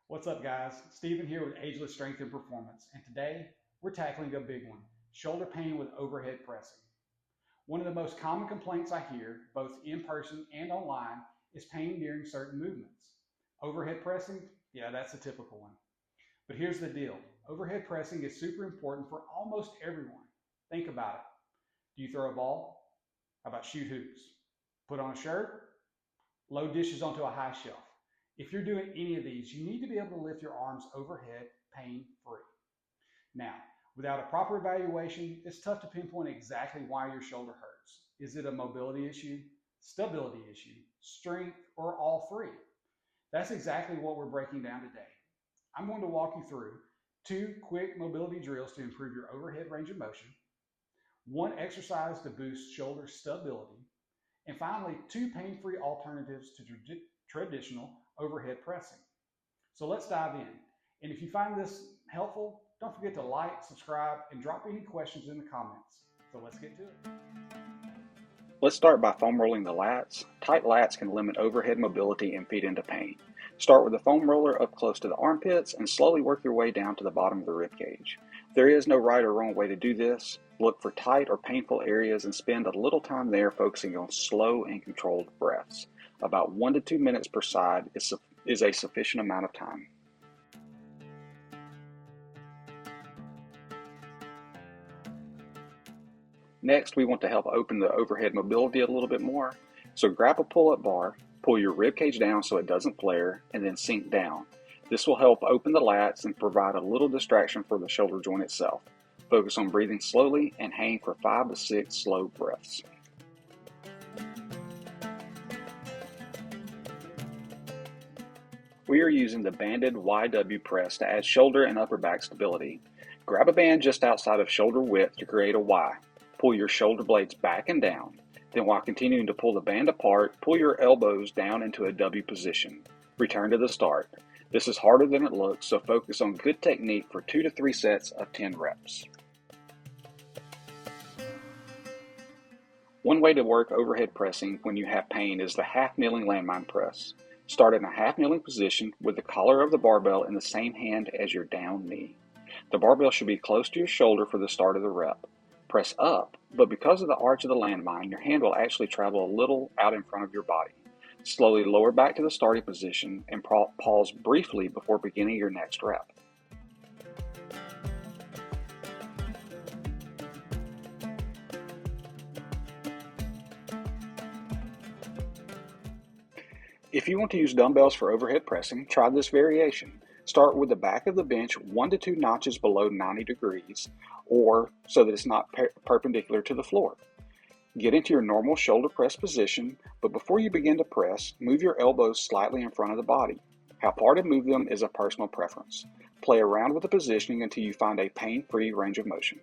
What's up, guys? Steven here with Ageless Strength and Performance, and today we're tackling a big one: shoulder pain with overhead pressing. One of the most common complaints I hear, both in person and online, is pain during certain movements. Overhead pressing, yeah, that's a typical one. But here's the deal: overhead pressing is super important for almost everyone. Think about it. Do you throw a ball? How about shoot hoops? Put on a shirt? Load dishes onto a high shelf. If you're doing any of these, you need to be able to lift your arms overhead pain free. Now, without a proper evaluation, it's tough to pinpoint exactly why your shoulder hurts. Is it a mobility issue, stability issue, strength, or all three? That's exactly what we're breaking down today. I'm going to walk you through two quick mobility drills to improve your overhead range of motion, one exercise to boost shoulder stability, and finally, two pain-free alternatives to traditional overhead pressing. So let's dive in. And if you find this helpful, don't forget to like, subscribe, and drop any questions in the comments. So let's get to it. Let's start by foam rolling the lats. Tight lats can limit overhead mobility and feed into pain. Start with a foam roller up close to the armpits and slowly work your way down to the bottom of the rib cage. There is no right or wrong way to do this. Look for tight or painful areas and spend a little time there focusing on slow and controlled breaths. About 1 to 2 minutes per side is a sufficient amount of time. Next, we want to help open the overhead mobility a little bit more. So grab a pull-up bar, pull your rib cage down so it doesn't flare, and then sink down. This will help open the lats and provide a little distraction for the shoulder joint itself. Focus on breathing slowly and hang for 5 to 6 slow breaths. We are using the banded YW press to add shoulder and upper back stability. Grab a band just outside of shoulder width to create a Y. Pull your shoulder blades back and down. Then while continuing to pull the band apart, pull your elbows down into a W position. Return to the start. This is harder than it looks, so focus on good technique for 2 to 3 sets of 10 reps. One way to work overhead pressing when you have pain is the half kneeling landmine press. Start in a half kneeling position with the collar of the barbell in the same hand as your down knee. The barbell should be close to your shoulder for the start of the rep. Press up, but because of the arch of the landmine, your hand will actually travel a little out in front of your body. Slowly lower back to the starting position and pause briefly before beginning your next rep. If you want to use dumbbells for overhead pressing, try this variation. Start with the back of the bench 1 to 2 notches below 90 degrees, or so that it's not perpendicular to the floor. Get into your normal shoulder press position, but before you begin to press, move your elbows slightly in front of the body. How far to move them is a personal preference. Play around with the positioning until you find a pain-free range of motion.